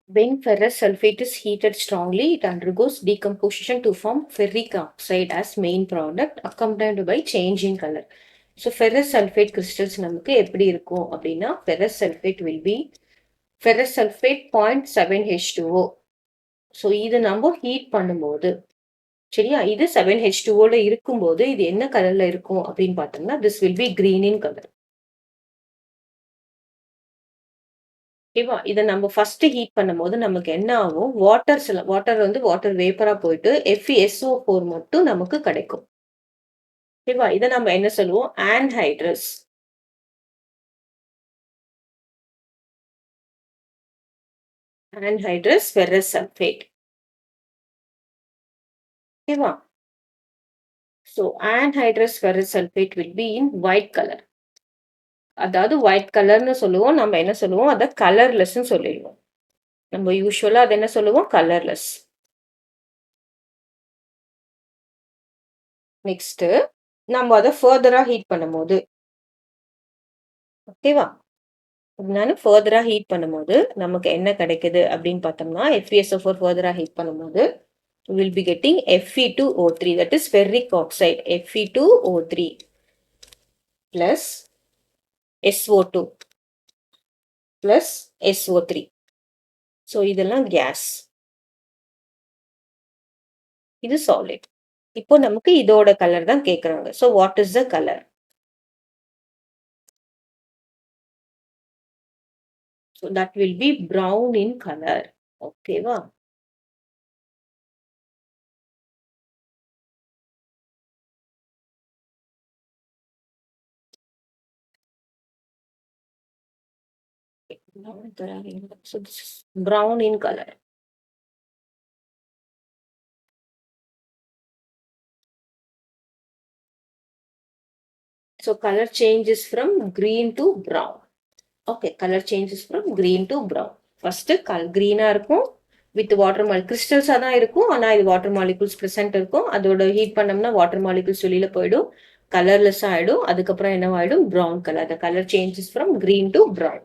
When ferrous sulfate is heated strongly, it undergoes decomposition to form ferric oxide as main product, accompanied by change in color. So ferrous sulfate crystals நமக்கு எப்படி இருக்கும் அப்படின்னா ferrous sulfate will be ferrous sulfate 0.7H2O. So இது நம்ம heat பண்ணும்போது சரியா, இது 7H2O இருக்கும்போது இது என்ன கலர்ல இருக்கும் அப்படின்னு பார்த்தோம்னா this will be green in color. ஓகேவா, இதை நம்ம ஃபர்ஸ்ட் ஹீட் பண்ணும்போது நமக்கு என்ன ஆகும், வாட்டர் வேப்பரா போயிட்டு FeSO4 மட்டும் நமக்கு கிடைக்கும். ஓகேவா, இதை நம்ம என்ன சொல்லுவோம், ஆன்ஹைட்ரஸ் ferrous sulfate. ஓகேவா, so anhydrous ferrous sulfate will be in white color. அதாவது ஒயிட் கலர்னு சொல்லுவோம், நம்ம என்ன சொல்லுவோம், அதை கலர்லெஸ் சொல்லிடுவோம். நம்ம யூஸ்வலா அதை என்ன சொல்லுவோம், கலர்லெஸ். நெக்ஸ்ட் நம்ம அதை ஃபர்தரா ஹீட் பண்ணும்போது, ஓகேவா, நான் ஃபர்தரா ஹீட் பண்ணும்போது நமக்கு என்ன கிடைக்குது அப்படின்னு பார்த்தோம்னா FeSO4 ஃபர்தரா ஹீட் பண்ணும்போது will be getting Fe2O3, that is ferric oxide, Fe2O3 plus SO2 plus SO3. So இதெல்லாம் கேஸ், இது சாலிட். இப்போ நமக்கு இதோட கலர் தான் கேட்குறாங்க. So what is the colour? So that will be brown in colour. ஓகேவா, so this is brown in color. So color changes from green to brown. Okay, color changes from green to brown. First green-ஆ இருக்கும், with water crystals தான் இருக்கும், ஆனா இது water molecules present இருக்கும். அதோட heat பண்ணோம்னா water molecules வெளியில போயிடும், கலர்லெஸ் ஆயிடும். அதுக்கப்புறம் என்ன ஆயிடும், brown color. The color changes from green to brown.